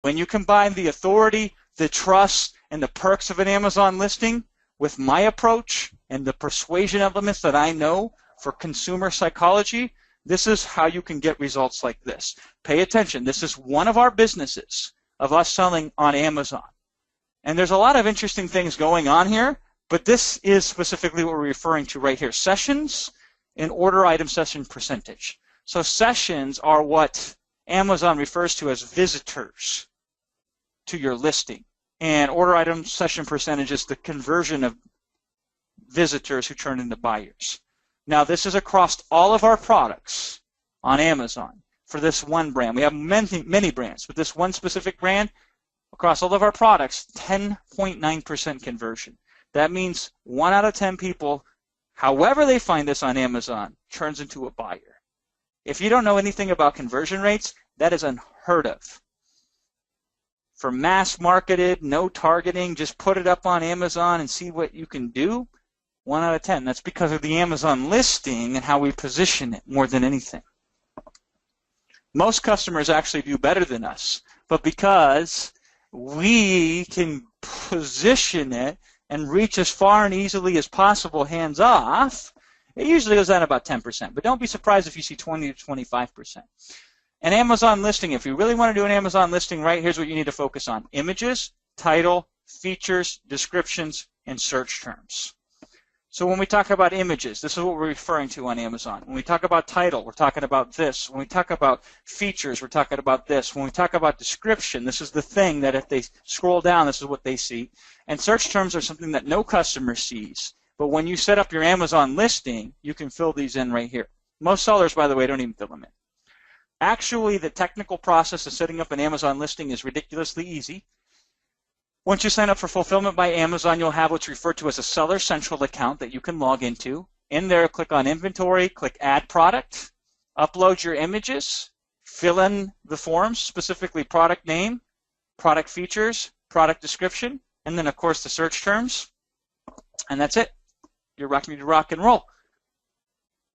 When you combine the authority, the trust, and the perks of an Amazon listing with my approach and the persuasion elements that I know for consumer psychology, this is how you can get results like this. Pay attention. This is one of our businesses of us selling on Amazon. And there's a lot of interesting things going on here, but this is specifically what we're referring to right here. Sessions and order item session percentage. So sessions are what Amazon refers to as visitors to your listing. And order item session percentage is the conversion of visitors who turn into buyers. Now, this is across all of our products on Amazon for this one brand. We have many brands, but this one specific brand, across all of our products, 10.9% conversion. That means 1 out of 10 people, however they find this on Amazon, turns into a buyer. If you don't know anything about conversion rates, that is unheard of. For mass marketed, no targeting, just put it up on Amazon and see what you can do. 1 out of 10. That's because of the Amazon listing and how we position it more than anything. Most customers actually do better than us, but because we can position it and reach as far and easily as possible hands off, it usually goes down about 10%. But don't be surprised if you see 20 to 25%. An Amazon listing, if you really want to do an Amazon listing right, here's what you need to focus on. Images, title, features, descriptions, and search terms. So when we talk about images, this is what we're referring to on Amazon. When we talk about title, we're talking about this. When we talk about features, we're talking about this. When we talk about description, this is the thing that if they scroll down, this is what they see. And search terms are something that no customer sees. But when you set up your Amazon listing, you can fill these in right here. Most sellers, by the way, don't even fill them in. Actually, the technical process of setting up an Amazon listing is ridiculously easy. Once you sign up for Fulfillment by Amazon, you'll have what's referred to as a Seller Central account that you can log into. In there, click on Inventory, click Add Product, upload your images, fill in the forms, specifically product name, product features, product description, and then, of course, the search terms. And that's it. You're ready to rock and roll.